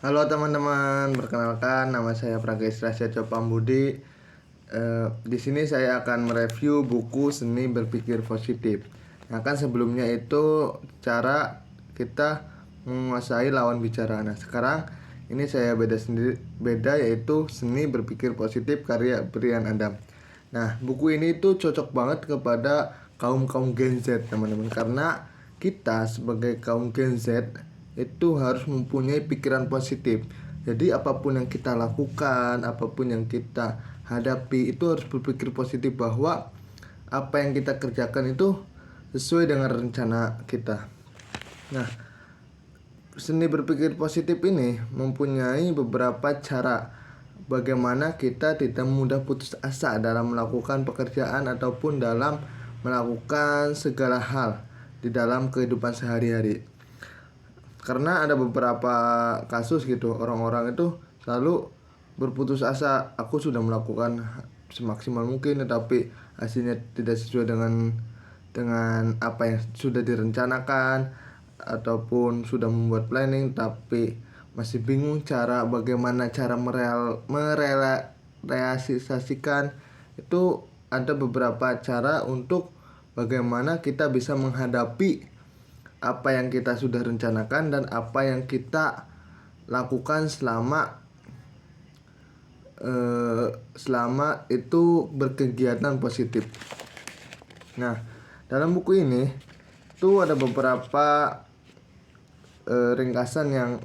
Halo teman-teman, perkenalkan nama saya Pragestra Seco Pambudi. Di sini saya akan mereview buku Seni Berpikir Positif. Nah, kan sebelumnya itu cara kita menguasai lawan bicara. Nah, sekarang ini saya beda yaitu Seni Berpikir Positif karya Brian Adam. Nah, buku ini tuh cocok banget kepada kaum Gen Z, teman-teman, karena kita sebagai kaum Gen Z itu harus mempunyai pikiran positif. Jadi apapun yang kita lakukan, apapun yang kita hadapi itu harus berpikir positif bahwa apa yang kita kerjakan itu sesuai dengan rencana kita. Nah, seni berpikir positif ini mempunyai beberapa cara bagaimana kita tidak mudah putus asa dalam melakukan pekerjaan ataupun dalam melakukan segala hal di dalam kehidupan sehari-hari. Karena ada beberapa kasus gitu, orang-orang itu selalu berputus asa, aku sudah melakukan semaksimal mungkin tetapi hasilnya tidak sesuai dengan apa yang sudah direncanakan, ataupun sudah membuat planning tapi masih bingung bagaimana cara merealisasikan itu. Ada beberapa cara untuk bagaimana kita bisa menghadapi apa yang kita sudah rencanakan dan apa yang kita lakukan selama itu berkegiatan positif. Nah, dalam buku ini tuh ada beberapa ringkasan yang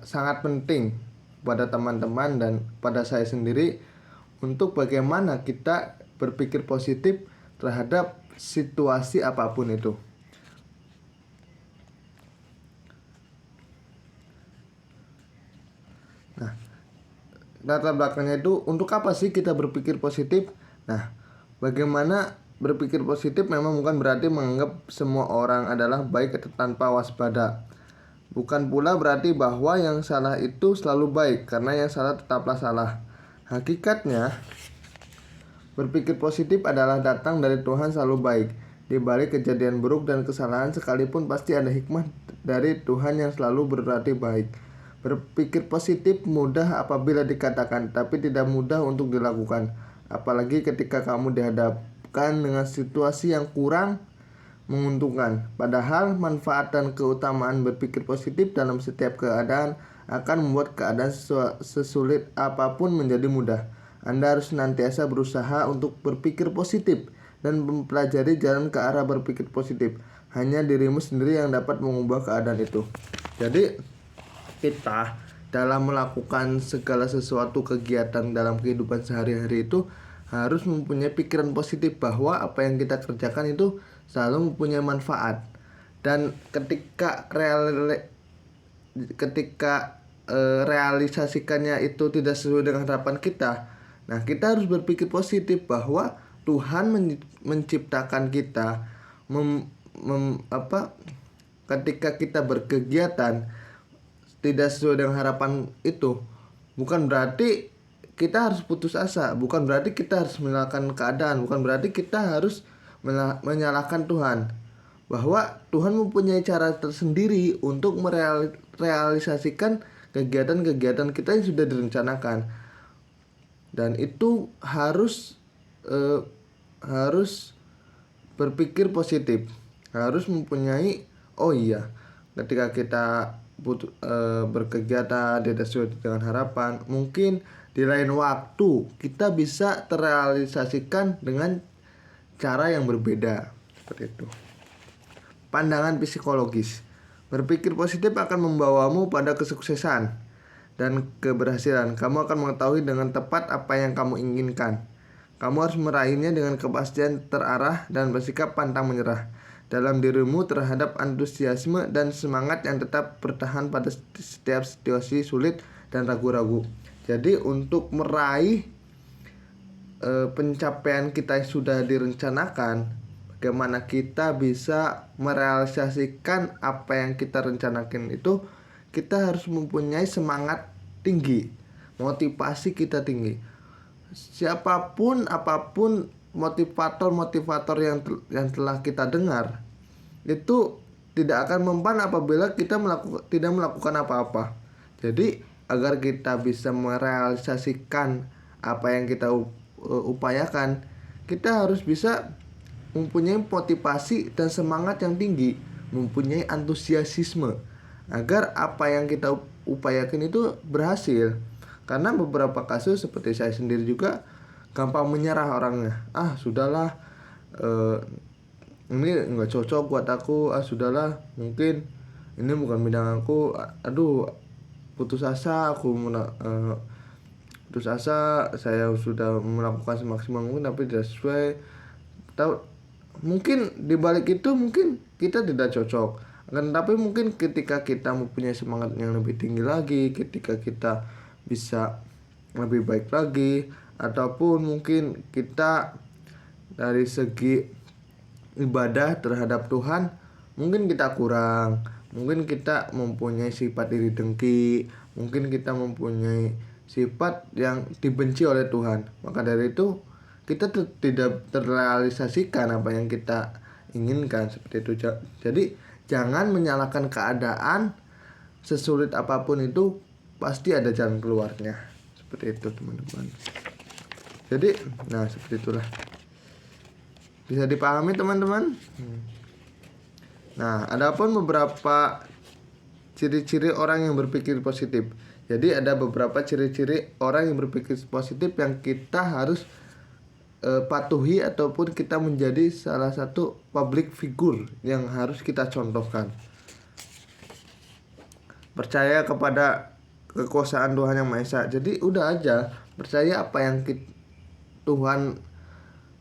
sangat penting pada teman-teman dan pada saya sendiri untuk bagaimana kita berpikir positif terhadap situasi apapun itu. Nah, latar belakangnya itu untuk apa sih kita berpikir positif? Nah, bagaimana berpikir positif memang bukan berarti menganggap semua orang adalah baik tanpa waspada. Bukan pula berarti bahwa yang salah itu selalu baik, karena yang salah tetaplah salah. Hakikatnya, berpikir positif adalah datang dari Tuhan selalu baik. Di balik kejadian buruk dan kesalahan sekalipun pasti ada hikmah dari Tuhan yang selalu berarti baik. Berpikir positif mudah apabila dikatakan, tapi tidak mudah untuk dilakukan. Apalagi ketika kamu dihadapkan dengan situasi yang kurang menguntungkan. Padahal manfaat dan keutamaan berpikir positif dalam setiap keadaan akan membuat keadaan sesulit apapun menjadi mudah. Anda harus senantiasa berusaha untuk berpikir positif dan mempelajari jalan ke arah berpikir positif. Hanya dirimu sendiri yang dapat mengubah keadaan itu. Jadi, kita dalam melakukan segala sesuatu kegiatan dalam kehidupan sehari-hari itu harus mempunyai pikiran positif bahwa apa yang kita kerjakan itu selalu mempunyai manfaat. Dan ketika realisasikannya itu tidak sesuai dengan harapan kita, nah kita harus berpikir positif bahwa Tuhan menciptakan kita ketika kita berkegiatan tidak sesuai dengan harapan itu, bukan berarti kita harus putus asa, bukan berarti kita harus menyalahkan keadaan, bukan berarti kita harus menyalahkan Tuhan. Bahwa Tuhan mempunyai cara tersendiri untuk merealisasikan kegiatan-kegiatan kita yang sudah direncanakan. Dan itu harus berpikir positif, harus mempunyai, oh iya, ketika kita berkegiatan tidak sesuai dengan harapan, mungkin di lain waktu kita bisa terrealisasikan dengan cara yang berbeda. Seperti itu. Pandangan psikologis. Berpikir positif akan membawamu pada kesuksesan dan keberhasilan. Kamu akan mengetahui dengan tepat apa yang kamu inginkan. Kamu harus meraihnya dengan kepastian terarah dan bersikap pantang menyerah dalam dirimu terhadap antusiasme dan semangat yang tetap bertahan pada setiap situasi sulit dan ragu-ragu. Jadi untuk meraih pencapaian kita yang sudah direncanakan, bagaimana kita bisa merealisasikan apa yang kita rencanakan itu, kita harus mempunyai semangat tinggi, motivasi kita tinggi. Siapapun apapun motivator yang telah kita dengar itu tidak akan mempan apabila kita tidak melakukan apa-apa. Jadi agar kita bisa merealisasikan apa yang kita upayakan, kita harus bisa mempunyai motivasi dan semangat yang tinggi, mempunyai antusiasme agar apa yang kita upayakan itu berhasil. Karena beberapa kasus seperti saya sendiri juga gampang menyerah orangnya. Sudahlah, ini nggak cocok buat aku. Sudahlah, mungkin ini bukan bidang aku. Aduh, putus asa aku putus asa. Saya sudah melakukan semaksimal mungkin tapi tidak sesuai. Mungkin dibalik itu mungkin kita tidak cocok, tapi mungkin ketika kita mempunyai semangat yang lebih tinggi lagi, ketika kita bisa lebih baik lagi, ataupun mungkin kita dari segi ibadah terhadap Tuhan mungkin kita kurang, mungkin kita mempunyai sifat iri dengki, mungkin kita mempunyai sifat yang dibenci oleh Tuhan. Maka dari itu kita tidak terrealisasikan apa yang kita inginkan, seperti itu. Jadi jangan menyalahkan keadaan. Sesulit apapun itu pasti ada jalan keluarnya, seperti itu teman-teman. Jadi seperti itulah, bisa dipahami teman-teman. Adapun beberapa ciri-ciri orang yang berpikir positif. Jadi ada beberapa ciri-ciri orang yang berpikir positif yang kita harus patuhi ataupun kita menjadi salah satu public figure yang harus kita contohkan. Percaya kepada kekuasaan Tuhan Yang Maha Esa. Jadi udah aja percaya apa yang Tuhan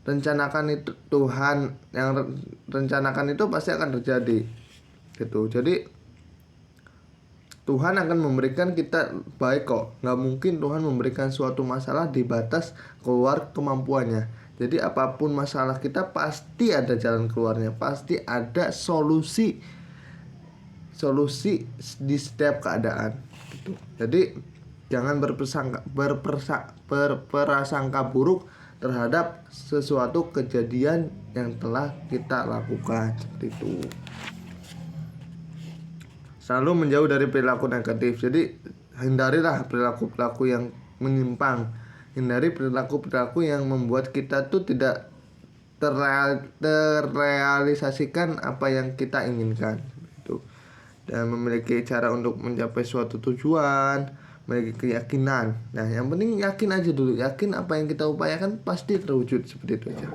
rencanakan itu, Tuhan yang rencanakan itu pasti akan terjadi gitu. Jadi Tuhan akan memberikan kita baik kok. Nggak mungkin Tuhan memberikan suatu masalah di batas keluar kemampuannya. Jadi apapun masalah kita pasti ada jalan keluarnya, pasti ada solusi di setiap keadaan gitu. Jadi jangan berprasangka buruk terhadap sesuatu kejadian yang telah kita lakukan, seperti itu. Selalu menjauh dari perilaku negatif. Jadi hindarilah perilaku-perilaku yang menyimpang. Hindari perilaku-perilaku yang membuat kita tuh tidak terrealisasikan apa yang kita inginkan gitu. Dan memiliki cara untuk mencapai suatu tujuan, memiliki keyakinan. Yang penting yakin aja dulu. Yakin apa yang kita upayakan pasti terwujud, seperti itu aja.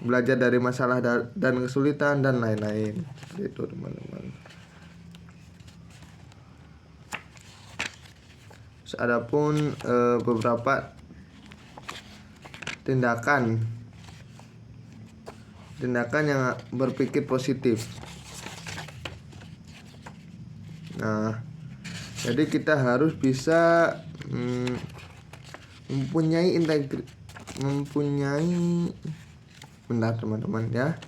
Belajar dari masalah dan kesulitan dan lain-lain, seperti itu teman-teman. Adapun beberapa tindakan yang berpikir positif. Jadi kita harus bisa mempunyai benar teman-teman ya.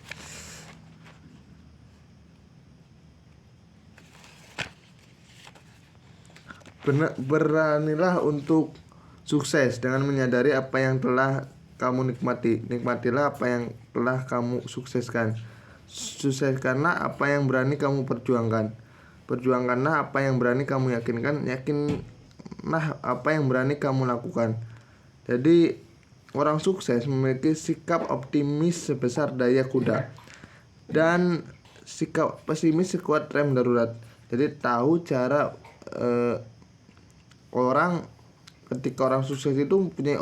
Beranilah untuk sukses dengan menyadari apa yang telah kamu nikmati. Nikmatilah apa yang telah kamu sukseskan. Sukseskanlah apa yang berani kamu perjuangkan. Perjuangkanlah apa yang berani kamu yakinkan. Yakinlah apa yang berani kamu lakukan. Jadi orang sukses memiliki sikap optimis sebesar daya kuda dan sikap pesimis sekuat rem darurat. Jadi tahu cara ketika orang sukses itu punya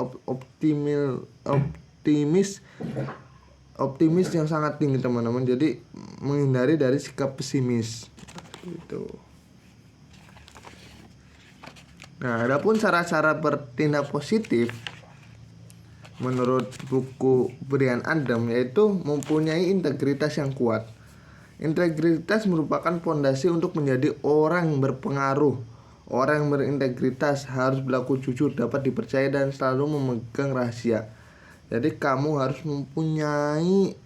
optimis yang sangat tinggi teman-teman. Jadi menghindari dari sikap pesimis gitu. Adapun cara-cara bertindak positif menurut buku Brian Adam yaitu mempunyai integritas yang kuat. Integritas merupakan fondasi untuk menjadi orang yang berpengaruh. Orang yang berintegritas harus berlaku jujur, dapat dipercaya dan selalu memegang rahasia. Jadi kamu harus mempunyai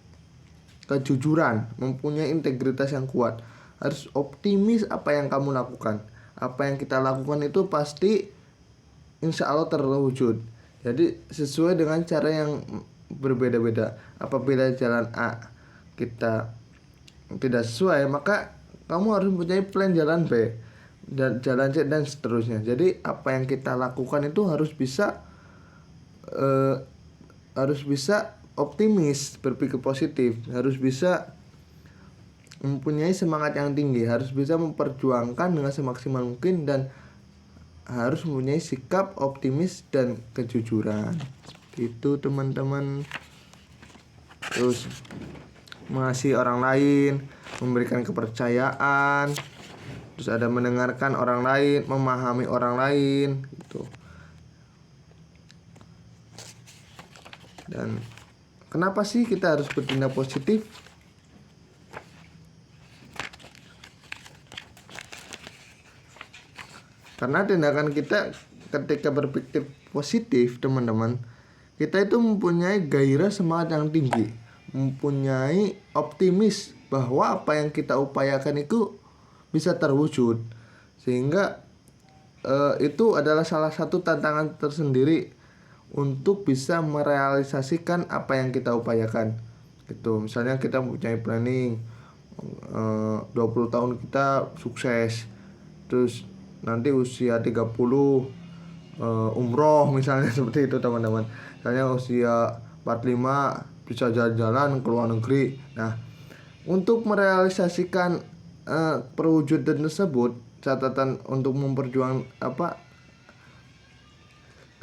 kejujuran, mempunyai integritas yang kuat. Harus optimis apa yang kamu lakukan. Apa yang kita lakukan itu pasti insya Allah terwujud. Jadi sesuai dengan cara yang berbeda-beda. Apabila jalan A kita tidak sesuai, maka kamu harus mempunyai plan jalan B dan jalan C dan seterusnya. Jadi apa yang kita lakukan itu harus bisa optimis, berpikir positif, harus bisa mempunyai semangat yang tinggi, harus bisa memperjuangkan dengan semaksimal mungkin, dan harus mempunyai sikap optimis dan kejujuran. Itu teman-teman. Terus mengasihi orang lain, memberikan kepercayaan, terus ada mendengarkan orang lain, memahami orang lain gitu. Dan kenapa sih kita harus bertindak positif? Karena tindakan kita ketika berpikir positif, teman-teman, kita itu mempunyai gairah semangat yang tinggi, mempunyai optimis bahwa apa yang kita upayakan itu bisa terwujud. Sehingga itu adalah salah satu tantangan tersendiri untuk bisa merealisasikan apa yang kita upayakan. Gitu. Misalnya kita mempunyai planning 20 tahun kita sukses. Terus nanti usia 30 umroh misalnya seperti itu teman-teman. Misalnya usia 45 bisa jalan-jalan ke luar negeri. Nah, untuk merealisasikan perwujudan tersebut, catatan untuk memperjuangkan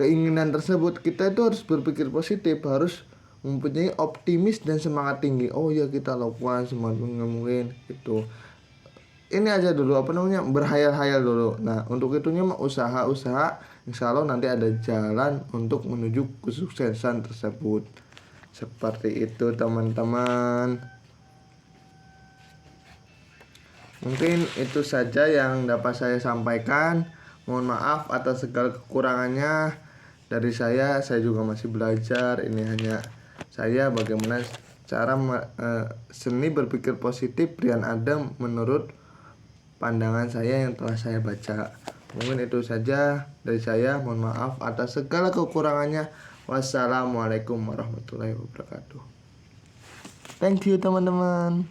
keinginan tersebut, kita itu harus berpikir positif, harus mempunyai optimis dan semangat tinggi. Oh ya, kita lakukan semaksimal mungkin gitu. Ini aja dulu berhayal-hayal dulu. Nah, untuk itunya usaha-usaha, insya Allah nanti ada jalan untuk menuju kesuksesan tersebut. Seperti itu teman-teman. Mungkin itu saja yang dapat saya sampaikan. Mohon maaf atas segala kekurangannya. Dari saya juga masih belajar. Ini hanya saya bagaimana cara seni berpikir positif Brian Adam menurut pandangan saya yang telah saya baca. Mungkin itu saja dari saya. Mohon maaf atas segala kekurangannya. Wassalamualaikum warahmatullahi wabarakatuh. Thank you teman-teman.